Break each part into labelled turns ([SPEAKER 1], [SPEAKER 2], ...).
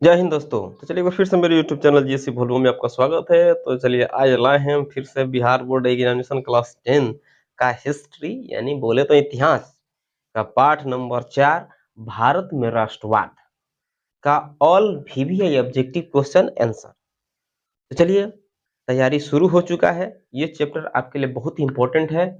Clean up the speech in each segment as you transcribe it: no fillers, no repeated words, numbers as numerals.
[SPEAKER 1] जय हिंद दोस्तों। तो चलिए एक बार फिर से मेरे यूट्यूब चैनल जीएससी भोलू में आपका स्वागत है। तो चलिए आज लाए हैं हम फिर से बिहार बोर्ड एग्जामिनेशन क्लास 10 का हिस्ट्री यानी बोले तो इतिहास का पाठ नंबर 4 भारत में राष्ट्रवाद का all VVI objective question answer. तो चलिए तैयारी शुरू हो चुका है। ये चैप्टर आपके लिए बहुत ही इंपॉर्टेंट है।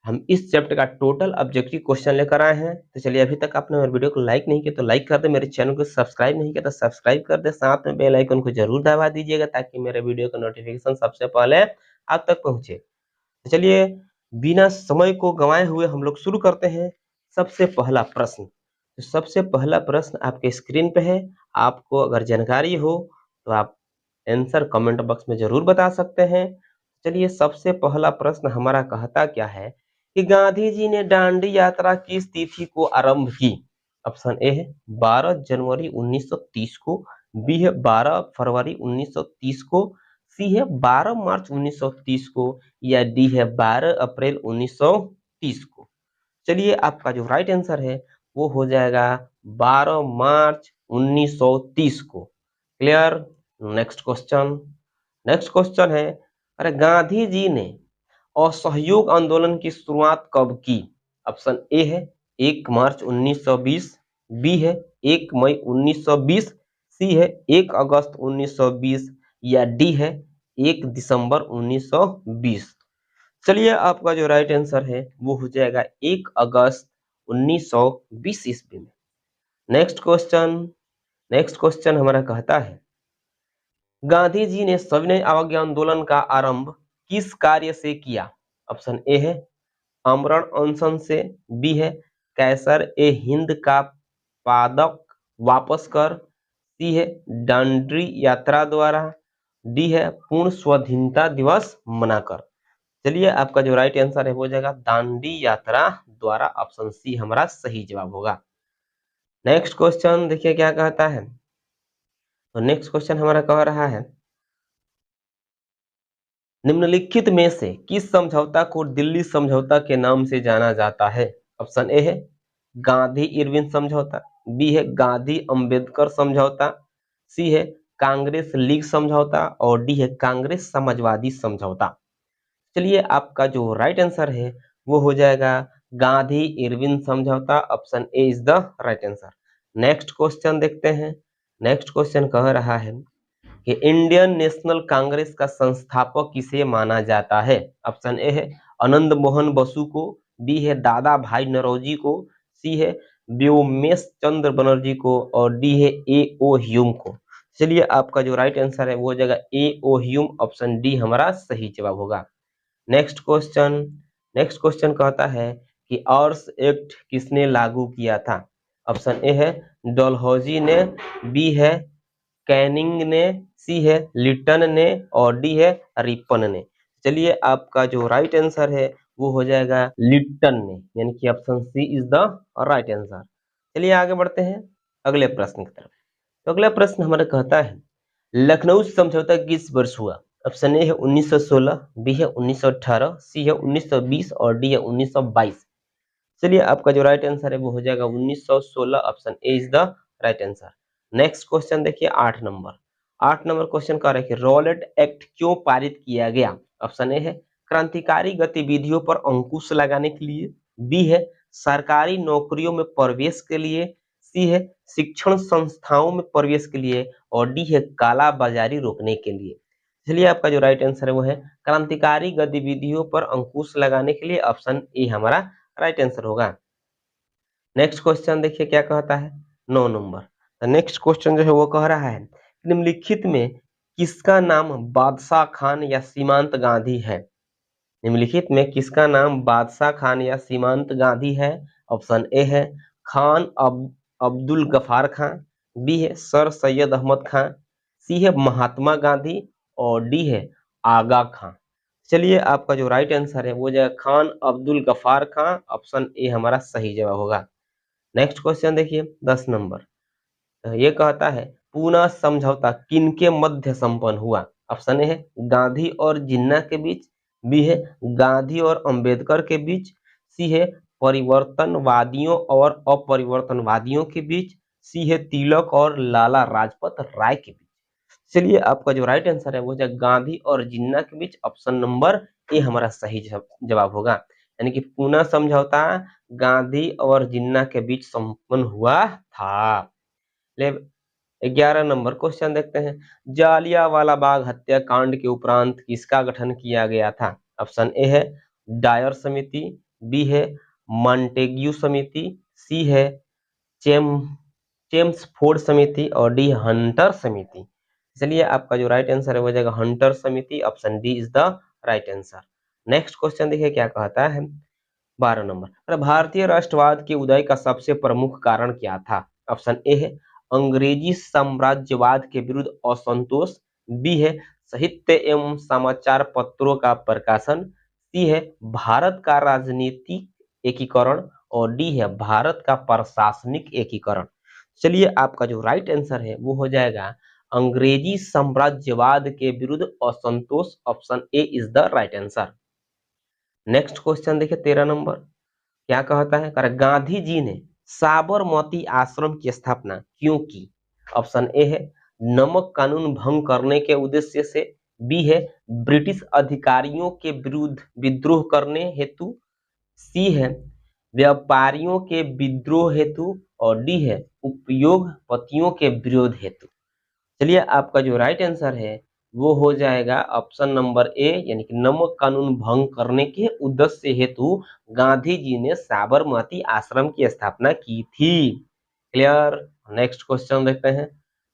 [SPEAKER 1] हम इस चैप्टर का टोटल ऑब्जेक्टिव क्वेश्चन लेकर आए हैं। तो चलिए अभी तक आपने मेरे वीडियो को लाइक नहीं किया तो लाइक कर दे, मेरे चैनल को सब्सक्राइब नहीं किया तो सब्सक्राइब कर दे, साथ में बेल आइकन को जरूर दबा दीजिएगा ताकि मेरे वीडियो का नोटिफिकेशन सबसे पहले आप तक पहुंचे। तो चलिए बिना समय को गंवाए हुए हम लोग शुरू करते हैं। सबसे पहला प्रश्न, तो सबसे पहला प्रश्न आपके स्क्रीन पे है। आपको अगर जानकारी हो तो आप आंसर कमेंट बॉक्स में जरूर बता सकते हैं। चलिए सबसे पहला प्रश्न हमारा कहता क्या है कि गांधी जी ने दांडी यात्रा किस तिथि को आरंभ की। ऑप्शन ए है 12 जनवरी 1930 को, बी है 12 फरवरी 1930 को, सी है 12 मार्च 1930 को, या डी है 12 अप्रैल 1930 को। चलिए आपका जो राइट आंसर है वो हो जाएगा 12 मार्च 1930 को। Clear. Next question. Next question है, अरे गांधी जी ने असहयोग आंदोलन की शुरुआत कब की। ऑप्शन ए है 1 मार्च 1920, बी है 1 मई 1920, सी है 1 अगस्त 1920, या डी है 1 दिसंबर 1920। चलिए आपका जो राइट आंसर है वो हो जाएगा 1 अगस्त 1920 ईस्वी में। Next question. नेक्स्ट क्वेश्चन हमारा कहता है गांधी जी ने सविनय अवज्ञा आंदोलन का आरंभ किस कार्य से किया। ऑप्शन ए है आमरण अनशन से, बी है कैसर ए हिंद का पादक वापस कर, सी है दांडी यात्रा द्वारा, डी है पूर्ण स्वाधीनता दिवस मनाकर। चलिए आपका जो राइट आंसर है वो जाएगा दांडी यात्रा द्वारा। ऑप्शन सी हमारा सही जवाब होगा। नेक्स्ट क्वेश्चन देखिए क्या कहता है। तो नेक्स्ट क्वेश्चन हमारा कह रहा है निम्नलिखित में से किस समझौता को दिल्ली समझौता के नाम से जाना जाता है। ऑप्शन ए है गांधी इरविन समझौता, बी है गांधी अंबेडकर समझौता, सी है कांग्रेस लीग समझौता, और डी है कांग्रेस समाजवादी समझौता। चलिए आपका जो राइट आंसर है वो हो जाएगा गांधी इरविन समझौता। Option A is the right answer. Next question देखते हैं। नेक्स्ट क्वेश्चन कह रहा है कि इंडियन नेशनल कांग्रेस का संस्थापक किसे माना जाता है। ऑप्शन ए है आनंद मोहन बसु को, बी है दादा भाई नौरोजी को, सी है व्योमेश चंद्र बनर्जी को, और डी है ए ओ ह्यूम को। चलिए आपका जो राइट आंसर है वो हो जाएगा ए ओ ह्यूम। ऑप्शन डी हमारा सही जवाब होगा। Next question. नेक्स्ट क्वेश्चन कहता है कि आर्स एक्ट किसने लागू किया था। ऑप्शन ए है डलहौजी ने, बी है कैनिंग ने, सी है लिटन ने, और डी है रिपन ने। चलिए आपका जो राइट आंसर है वो हो जाएगा लिटन ने, यानी कि option C is the right answer. चलिए आगे बढ़ते हैं अगले प्रश्न की तरफ। तो अगला प्रश्न हमारा कहता है लखनऊ समझौता किस वर्ष हुआ। ऑप्शन ए है 1916, बी है 1918, सी है 1920, और डी है 1922। चलिए आपका जो राइट आंसर है वो हो जाएगा 1916। Option A is the right answer. Next question देखिए 8 नंबर। 8 नंबर क्वेश्चन कह रहा है कि रॉलेट एक्ट क्यों पारित किया गया। ऑप्शन ए है क्रांतिकारी गतिविधियों पर अंकुश लगाने के लिए, बी है सरकारी नौकरियों में प्रवेश के लिए, सी है शिक्षण संस्थाओं में प्रवेश के लिए, और डी है काला बाजारी रोकने के लिए। चलिए आपका जो राइट आंसर है वो है क्रांतिकारी गतिविधियों पर अंकुश लगाने के लिए। ऑप्शन ए हमारा राइट आंसर होगा। नेक्स्ट क्वेश्चन देखिए क्या कहता है 9 नंबर। नेक्स्ट क्वेश्चन जो है वो कह रहा है निम्नलिखित में किसका नाम बादशाह खान या सीमांत गांधी है। निम्नलिखित में किसका नाम बादशाह खान या सीमांत गांधी है। ऑप्शन ए है खान अब्दुल गफार खान, बी है सर सैयद अहमद खान, सी है महात्मा गांधी, और डी है आगा खान। चलिए आपका जो राइट आंसर है वो जो खान अब्दुल गफार खान। ऑप्शन ए हमारा सही जवाब होगा। नेक्स्ट क्वेश्चन देखिए 10 नंबर। ये कहता है पूना समझौता किनके मध्य संपन्न हुआ। ऑप्शन ए है गांधी और जिन्ना के बीच, बी है गांधी और अंबेडकर के बीच, सी है परिवर्तनवादियों और अपरिवर्तनवादियों के बीच, सी है तिलक और लाला लाजपत राय के बीच। चलिए आपका जो राइट आंसर है वो है गांधी और जिन्ना के बीच, ऑप्शन नंबर ए हमारा सही जवाब होगा। यानी कि पूना समझौता गांधी और जिन्ना के बीच संपन्न हुआ था। ले 11 नंबर क्वेश्चन देखते हैं। जालियांवाला बाग हत्याकांड के उपरांत किसका गठन किया गया था? ऑप्शन ए है डायर समिति, बी है मॉन्टेग्यू समिति, सी है चेम चेम्सफोर्ड समिति और डी हंटर समिति। चलिए आपका जो राइट आंसर है वो जाएगा हंटर समिति, option D is the right answer. Next question देखिए क्या कहता है। 12 नंबर, भारतीय राष्ट्रवाद के उदय का सबसे प्रमुख कारण क्या था? ऑप्शन ए है अंग्रेजी साम्राज्यवाद के विरुद्ध असंतोष, बी है साहित्य एवं समाचार पत्रों का प्रकाशन, सी है भारत का राजनीतिक एकीकरण और डी है भारत का प्रशासनिक एकीकरण। चलिए आपका जो राइट आंसर है वो हो जाएगा अंग्रेजी साम्राज्यवाद के विरुद्ध असंतोष, option A is the right answer. Next question देखिए 13 नंबर क्या कहता है, गांधी जी ने साबरमती आश्रम की स्थापना क्यों की? ऑप्शन ए है नमक कानून भंग करने के उद्देश्य से, बी है ब्रिटिश अधिकारियों के विरुद्ध विद्रोह करने हेतु, सी है व्यापारियों के विद्रोह हेतु और डी है उपयोगपतियों के विरोध हेतु। चलिए आपका जो राइट आंसर है वो हो जाएगा ऑप्शन नंबर ए, यानी कि नमक कानून भंग करने के उद्देश्य हेतु गांधी जी ने साबरमती आश्रम की स्थापना की थी। क्लियर। नेक्स्ट क्वेश्चन देखते हैं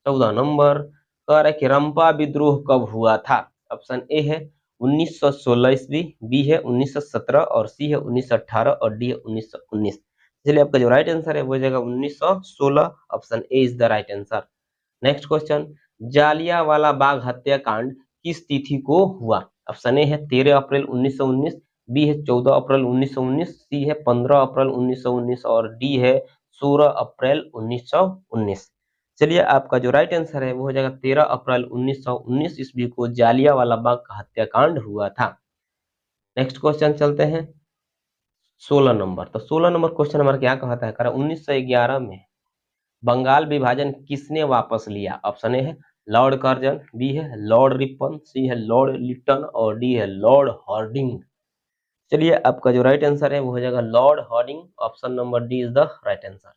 [SPEAKER 1] 14 नंबर, कह रहा है कि रंपा विद्रोह कब हुआ था? ऑप्शन ए है 1916 ईस्वी, बी है 1917 और सी है 1918 और डी है 1919। चलिए आपका जो राइट आंसर है वो हो जाएगा 1916, option A is the right answer. Next question, Jallianwala Bagh हत्याकांड किस तिथि को हुआ? ऑप्शन ए है 13 अप्रैल 1919, बी है 14 अप्रैल 1919, सी है 15 अप्रैल 1919 और डी है 16 अप्रैल 1919। चलिए आपका जो राइट आंसर है वो हो जाएगा 13 अप्रैल 1919 ईस्वी को जालियांवाला बाग का हत्याकांड हुआ था। नेक्स्ट क्वेश्चन चलते हैं 16 नंबर। तो 16 नंबर क्वेश्चन हमारा क्या कहता है, 1911 में बंगाल विभाजन किसने वापस लिया? ऑप्शन ए है लॉर्ड कर्जन, बी है लॉर्ड रिपन, सी है लॉर्ड लिटन और डी है लॉर्ड हार्डिंग। चलिए आपका जो राइट आंसर है वो हो जाएगा Lord Hardinge, option number D is the right answer.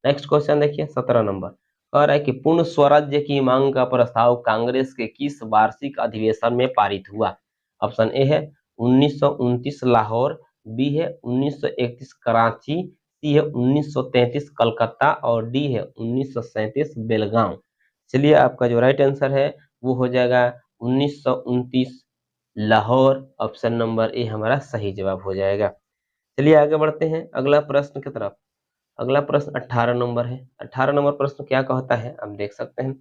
[SPEAKER 1] Next question देखिए 17 नंबर, कह रहा है कि पूर्ण स्वराज्य की मांग का प्रस्ताव कांग्रेस के किस वार्षिक अधिवेशन में पारित हुआ? ऑप्शन ए है 1929 लाहौर, बी है 1931 कराची, सी है 1933 कलकत्ता और डी है 1937 बेलगांव। चलिए आपका जो राइट आंसर है वो हो जाएगा 1929 लाहौर, ऑप्शन नंबर ए हमारा सही जवाब हो जाएगा। चलिए आगे बढ़ते हैं अगला प्रश्न की तरफ। अगला प्रश्न 18 नंबर है। 18 नंबर प्रश्न क्या कहता है आप देख सकते हैं।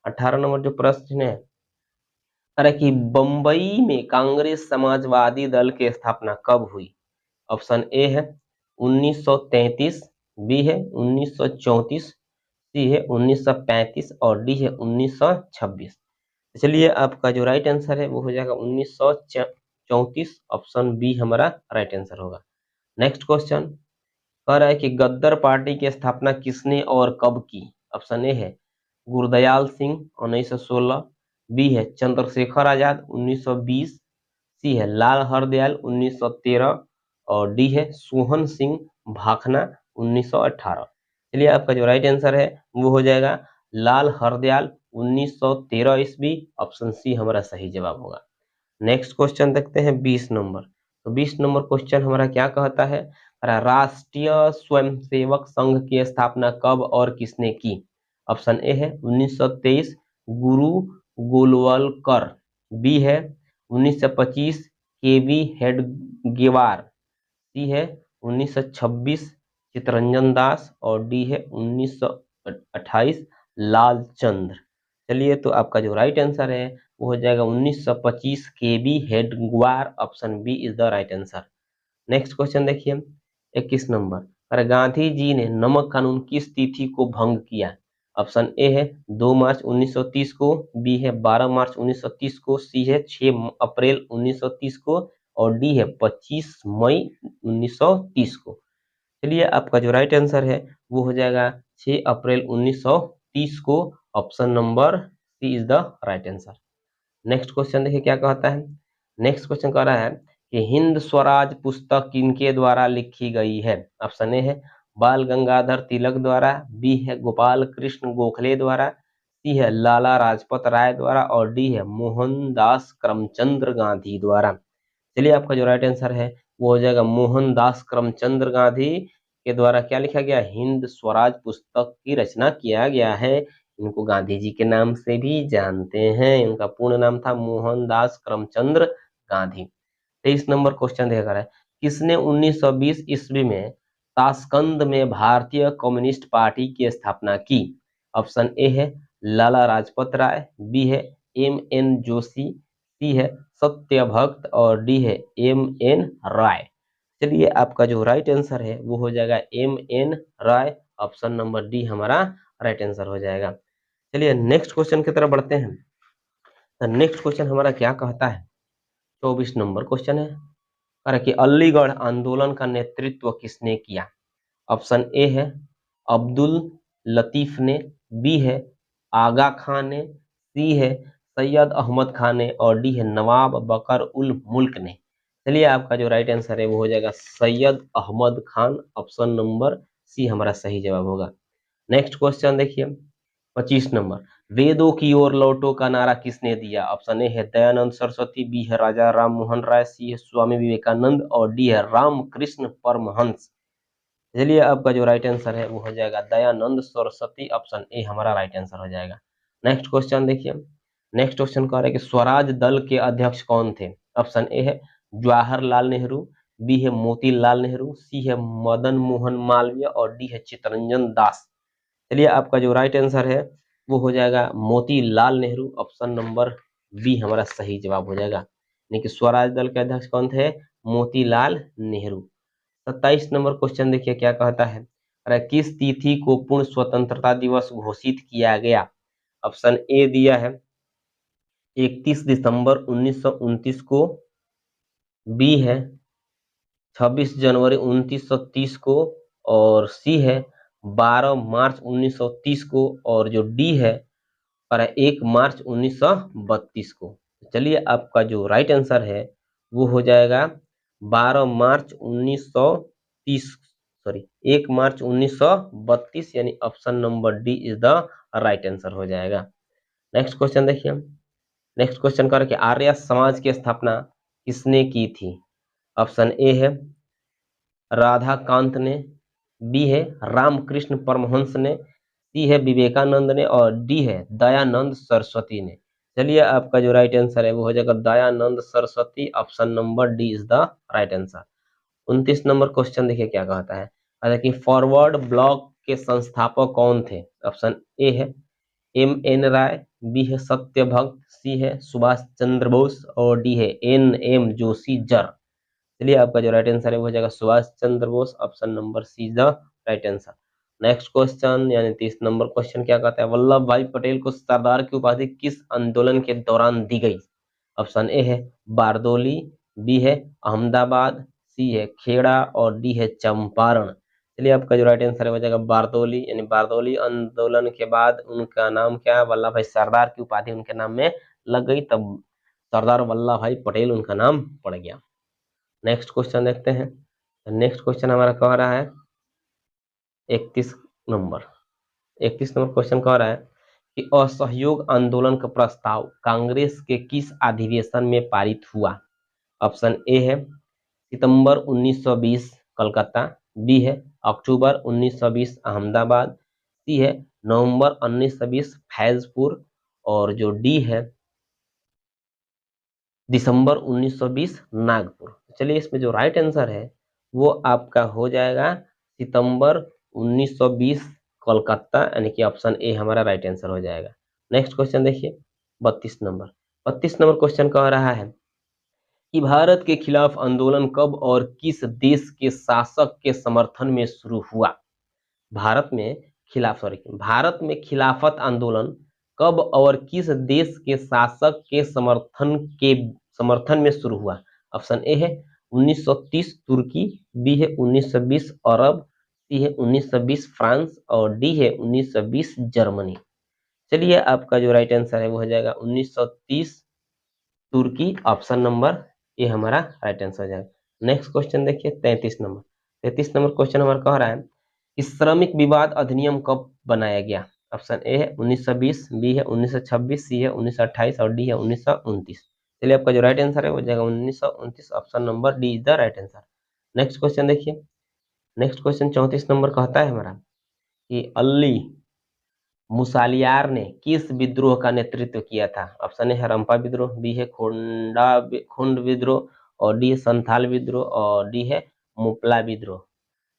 [SPEAKER 1] 18 नंबर जो प्रश्न है, अरे कि बंबई में कांग्रेस समाजवादी दल की स्थापना कब हुई? ऑप्शन ए है 1933, बी है 1934, सी है 1935 और डी है 1926। चलिए आपका जो राइट आंसर है वो हो जाएगा 1934, ऑप्शन बी हमारा राइट आंसर होगा। नेक्स्ट क्वेश्चन कह रहा है कि गद्दर पार्टी की स्थापना किसने और कब की? ऑप्शन ए है गुरदयाल सिंह 1916, बी है चंद्रशेखर आजाद 1920, सी है लाल हरदयाल 1913 और डी है सोहन सिंह भाखना 1918। चलिए आपका जो राइट आंसर है वो हो जाएगा लाल हरदयाल 1913 ईस्वी, ऑप्शन सी हमारा सही जवाब होगा। नेक्स्ट क्वेश्चन देखते हैं 20 नंबर। तो 20 नंबर क्वेश्चन हमारा क्या कहता है, राष्ट्रीय स्वयंसेवक संघ की स्थापना कब और किसने की? ऑप्शन ए है 1923 गुरु गोलवलकर, बी है 1925 केवी हेडगेवार, सी है 1926 चितरंजन दास और डी है 1928 लालचंद्र। चलिए तो आपका जो राइट आंसर है वो हो जाएगा 1925 K V Hedgewar, option B is the right answer. Next question देखिए 21 नंबर, अरे गांधी जी ने नमक कानून किस तिथि को भंग किया? ऑप्शन ए है 2 मार्च 1930 को, बी है 12 मार्च 1930 को, सी है 6 अप्रैल 1930 को और डी है 25 मई 1930 को। चलिए आपका जो राइट आंसर है वो हो जाएगा 6 अप्रैल 1930 को। Option number C is the right answer. Next question देखिए क्या कहता है। नेक्स्ट क्वेश्चन कह रहा है कि हिंद स्वराज पुस्तक किनके द्वारा लिखी गई है। ऑप्शन ए है बाल गंगाधर तिलक द्वारा, बी है गोपाल कृष्ण गोखले द्वारा, सी है लाला लाजपत राय द्वारा और डी है मोहनदास करमचंद गांधी द्वारा। चलिए आपका जो राइट आंसर है वो हो जाएगा मोहनदास करमचंद गांधी के द्वारा क्या लिखा गया, हिंद स्वराज पुस्तक की रचना किया गया है। इनको गांधी जी के नाम से भी जानते हैं। इनका पूर्ण नाम था मोहनदास करमचंद गांधी। 23 नंबर क्वेश्चन देखा है, किसने 1920 ईस्वी में ताशकंद में भारतीय कम्युनिस्ट पार्टी की स्थापना की। ऑप्शन ए है लाला लाजपत राय, बी है M.N. जोशी, सी है सत्यभक्त और डी है M.N. राय। चलिए आपका जो राइट आंसर है वो हो जाएगा M.N. राय। ऑप्शन नंबर डी हमारा राइट आंसर हो जाएगा। चलिए नेक्स्ट क्वेश्चन की तरफ बढ़ते हैं। तो नेक्स्ट क्वेश्चन हमारा क्या कहता है, 24 नंबर क्वेश्चन है, कह रहा है कि अलीगढ़ आंदोलन का नेतृत्व किसने किया। ऑप्शन ए है अब्दुल लतीफ ने, बी है आगा खान ने, सी है सैयद अहमद खान ने और डी है नवाब बकर उल मुल्क ने। चलिए आपका जो राइट आंसर है वो हो जाएगा Syed Ahmad Khan. Option number C हमारा सही जवाब होगा। नेक्स्ट क्वेश्चन देखिए 25 नंबर, वेदों की ओर लौटो का नारा किसने दिया। ऑप्शन ए है दयानंद सरस्वती, बी है राजा राम मोहन राय, सी है स्वामी विवेकानंद और डी है रामकृष्ण परमहंस। चलिए आपका जो राइट आंसर है वो हो जाएगा दयानंद सरस्वती। ऑप्शन ए हमारा राइट आंसर हो जाएगा। नेक्स्ट क्वेश्चन देखिए। नेक्स्ट क्वेश्चन कह रहा है कि स्वराज दल के अध्यक्ष कौन थे। ऑप्शन ए है जवाहरलाल नेहरू, बी है मोतीलाल नेहरू, सी है मदन मोहन मालवीय और डी है चित्तरंजन दास। चलिए आपका जो राइट आंसर है वो हो जाएगा Motilal Nehru. Option number B हमारा सही जवाब हो जाएगा। यानी कि स्वराज दल के अध्यक्ष कौन थे, मोतीलाल नेहरू। 27 नंबर क्वेश्चन देखिए क्या कहता है, अरे किस तिथि को पूर्ण स्वतंत्रता दिवस घोषित किया गया। ऑप्शन ए दिया है 31 दिसंबर 1929 को, बी है 26 जनवरी 1930 को और सी है 12 मार्च 1930 को और जो डी है 1 मार्च 1932 को। चलिए आपका जो राइट आंसर है वो हो जाएगा 12 मार्च 1930 सॉरी 1 मार्च 1932 यानी option number D is the right answer हो जाएगा। नेक्स्ट क्वेश्चन देखिए। नेक्स्ट क्वेश्चन कर कि आर्य समाज की स्थापना किसने की थी। ऑप्शन ए है राधा कांत ने, बी है रामकृष्ण परमहंस ने, सी है विवेकानंद ने और डी है दयानंद सरस्वती ने। चलिए आपका जो राइट आंसर है वो हो जाएगा Dayanand Saraswati. Option number D is the right answer. 29 number question देखिए क्या कहता है, कि फॉरवर्ड ब्लॉक के संस्थापक कौन थे। ऑप्शन ए है M.N. राय, बी है सत्यभक्त, सी है सुभाष चंद्र बोस और डी है N.M. जोशी जर। चलिए आपका जो राइट आंसर है वो हो जाएगा Subhash Chandra Bose. Option number C is the right answer. Next question यानी 30 नंबर क्वेश्चन क्या कहता है, वल्लभ भाई पटेल को सरदार की उपाधि किस आंदोलन के दौरान दी गई। ऑप्शन ए है बारदोली, बी है अहमदाबाद, सी है खेड़ा और डी है चंपारण। चलिए आपका जो राइट आंसर है हो जाएगा बारदोली, यानी बारदोली आंदोलन के बाद उनका नाम क्या है, वल्लभ भाई, सरदार की उपाधि उनके नाम में लग गई, तब सरदार वल्लभ भाई पटेल उनका नाम पड़ गया। नेक्स्ट क्वेश्चन देखते हैं। नेक्स्ट क्वेश्चन हमारा कह रहा है 31 नंबर 31 नंबर क्वेश्चन कह रहा है कि असहयोग आंदोलन का प्रस्ताव कांग्रेस के किस अधिवेशन में पारित हुआ। ऑप्शन ए है सितंबर 1920 कलकत्ता, बी है अक्टूबर 1920 अहमदाबाद, सी है नवंबर 1920 फैजपुर और जो डी है दिसंबर 1920 नागपुर। चलिए इसमें जो राइट आंसर है वो आपका हो जाएगा सितंबर 1920 कोलकाता, यानी कि ऑप्शन ए हमारा राइट आंसर हो जाएगा। नेक्स्ट क्वेश्चन देखिए 32 नंबर 32 नंबर क्वेश्चन कह रहा है कि भारत के खिलाफ आंदोलन कब और किस देश के शासक के समर्थन में शुरू हुआ। भारत में खिलाफत आंदोलन कब और किस देश के शासक के समर्थन में शुरू हुआ। ऑप्शन ए है 1930 तुर्की, बी है 1920 अरब, सी है 1920 फ्रांस और डी है 1920 जर्मनी। चलिए आपका जो राइट आंसर है वो हो जाएगा 1930 तुर्की। ऑप्शन नंबर ए हमारा राइट आंसर हो जाएगा। नेक्स्ट क्वेश्चन देखिए 33 नंबर क्वेश्चन हमारा कह रहा है कि श्रमिक विवाद अधिनियम कब बनाया गया। ऑप्शन ए है 1920, बी है 1926, सी है 1928 और डी है 1929। चलिए आपका जो राइट आंसर है वो जाएगा 1929। Option number D is the right answer. Next question देखिए। नेक्स्ट क्वेश्चन 34 नंबर कहता है हमारा कि अल्ली मुसालियार ने किस विद्रोह का नेतृत्व किया था। ऑप्शन ए हरप्पा विद्रोह, बी है खुंड विद्रोह और डी है संथाल विद्रोह और डी है मुपला विद्रोह।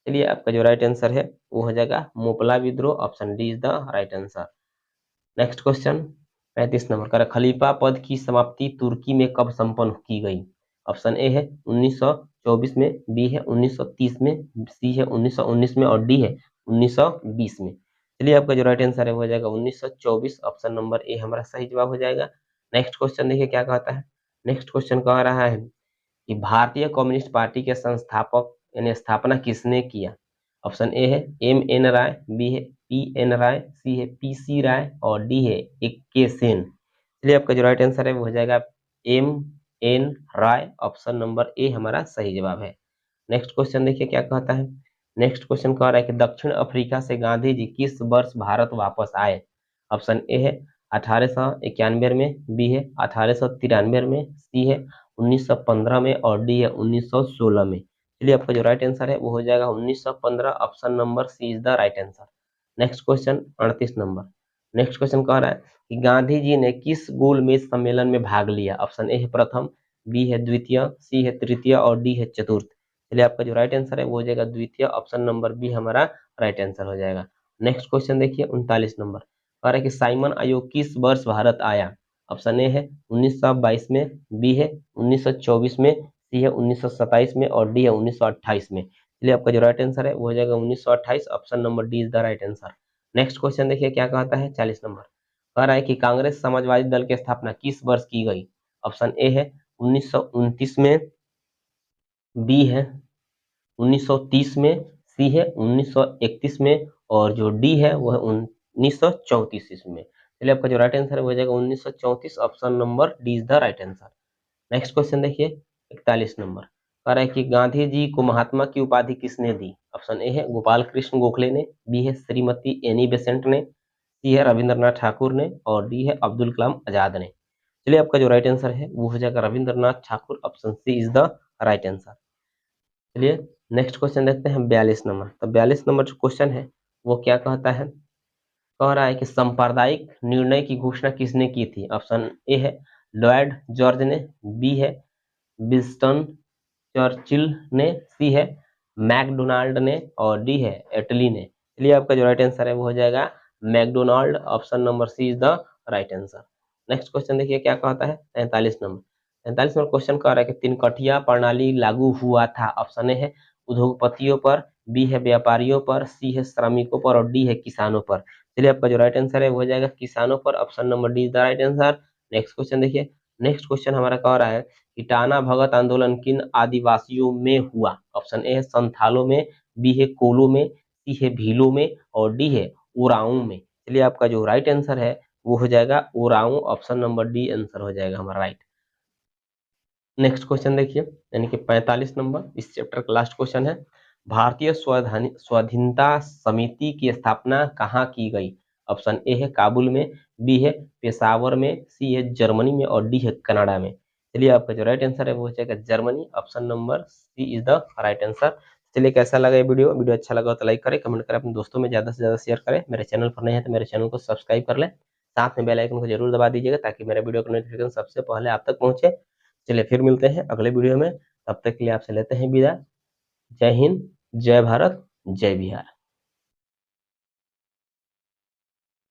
[SPEAKER 1] चलिए आपका जो राइट आंसर है वो हो जाएगा मुपला विद्रोह। Option D is the right answer. Next question 35 number का खलीफा पद की समाप्ति तुर्की में कब संपन्न की गई। ऑप्शन ए है 1924 में, बी है 1930 में, सी है 1919 में और डी है 1920 में। चलिए आपका जो राइट आंसर है वो हो जाएगा 1924। ऑप्शन नंबर ए हमारा सही जवाब हो जाएगा। नेक्स्ट क्वेश्चन देखिए क्या कहता है। नेक्स्ट क्वेश्चन कह रहा है कि भारतीय कम्युनिस्ट पार्टी के संस्थापक यानी स्थापना किसने किया। ऑप्शन ए है M.N. राय, बी है P.N. राय, सी है P.C. राय और डी है के सेन। चलिए आपका जो राइट आंसर है वो हो जाएगा M.N. Rai. Option number A हमारा सही जवाब है। नेक्स्ट क्वेश्चन देखिए क्या कहता है। नेक्स्ट क्वेश्चन कह रहा है कि दक्षिण अफ्रीका से गांधी जी किस वर्ष भारत वापस आए। ऑप्शन ए है 1891 में, बी है 1893 में, सी है 1915 में और डी है 1916 में। चलिए आपका जो राइट आंसर है वो हो जाएगा 1915। Option number C is the right answer. Next question 38 नंबर। नेक्स्ट क्वेश्चन कह रहा है कि गांधी जी ने किस गोलमेज सम्मेलन में भाग लिया। ऑप्शन ए है प्रथम, बी है द्वितीय, सी है तृतीय और डी है चतुर्थ। चलिए आपका जो राइट आंसर है वो हो जाएगा द्वितीय। ऑप्शन नंबर बी हमारा राइट आंसर हो जाएगा। नेक्स्ट क्वेश्चन देखिए 39 नंबर कह रहा है कि साइमन आयोग किस वर्ष भारत आया। ऑप्शन ए है 1922 में, बी है 1924 में, सी है 1927 में और डी है 1928 में। चलिए आपका जो राइट आंसर है वो हो जाएगा 1928। Option number D is the right answer. Next question देखिए क्या कहता है 40 नंबर कह रहा है कि कांग्रेस समाजवादी दल की स्थापना किस वर्ष की गई। ऑप्शन ए है 1929 में, बी है 1930 में, सी है 1931 में और जो डी है वो है 1934 ईस्वी में। चलिए आपका जो राइट आंसर है वो हो जाएगा 1934। Option number D is the right answer. Next question देखिए 41 नंबर कह रहा है कि गांधी जी को महात्मा की उपाधि किसने दी। ऑप्शन ए है गोपाल कृष्ण गोखले ने, बी है श्रीमती एनी बेसेंट ने, सी है रविंद्रनाथ ठाकुर ने और डी है अब्दुल कलाम आजाद ने। चलिए आपका जो राइट आंसर है वो हो जाएगा Rabindranath Thakur. Option C is the right answer. चलिए नेक्स्ट क्वेश्चन देखते हैं 42 नंबर। तो 42 नंबर जो क्वेश्चन है वो क्या कहता है। कह रहा है कि सांप्रदायिक निर्णय की घोषणा किसने की थी। ऑप्शन ए है लॉयड जॉर्ज ने, बी है विंस्टन चर्चिल ने, सी है मैकडोनाल्ड ने और डी है एटली ने। चलिए आपका जो राइट आंसर है वो हो जाएगा McDonald. Option number C is the right answer. Next question देखिए क्या कहता है 43 नंबर। 43 नंबर क्वेश्चन कह रहा है कि तिनकठिया प्रणाली लागू हुआ था। ऑप्शन ए है उद्योगपतियों पर, बी है व्यापारियों पर, सी है श्रमिकों पर और डी है किसानों पर। चलिए आपका जो राइट आंसर है वो हो जाएगा किसानों पर। Option number D is the right answer. Next question देखिए। नेक्स्ट क्वेश्चन हमारा कह रहा है कि टाना भगत आंदोलन किन आदिवासियों में हुआ। ऑप्शन ए है संथालों में, बी है कोलो में, सी है भीलों में और डी है ओराओं में। चलिए आपका जो राइट आंसर है वो हो जाएगा ओराओं। ऑप्शन नंबर डी आंसर हो जाएगा हमारा राइट। नेक्स्ट क्वेश्चन देखिए यानी कि 45 नंबर इस चैप्टर का लास्ट क्वेश्चन है। भारतीय स्वाधीनता समिति की स्थापना कहाँ की गई। ऑप्शन ए है काबुल में, बी है पेशावर में, सी है जर्मनी में और डी है कनाडा में। चलिए आपका जो राइट आंसर है वो हो जाएगा Germany. Option number C is the right answer. चलिए कैसा लगा ये वीडियो अच्छा लगा तो लाइक करें, कमेंट करें, अपने दोस्तों में ज्यादा से ज्यादा शेयर करें। मेरे चैनल पर नए हैं तो मेरे चैनल को सब्सक्राइब कर लें, साथ में बेल आइकन को जरूर दबा दीजिएगा ताकि मेरे वीडियो का नोटिफिकेशन सबसे पहले आप तक पहुंचे। चलिए फिर मिलते हैं अगले वीडियो में, तब तक के लिए आपसे लेते हैं विदा। जय हिंद, जय भारत, जय बिहार।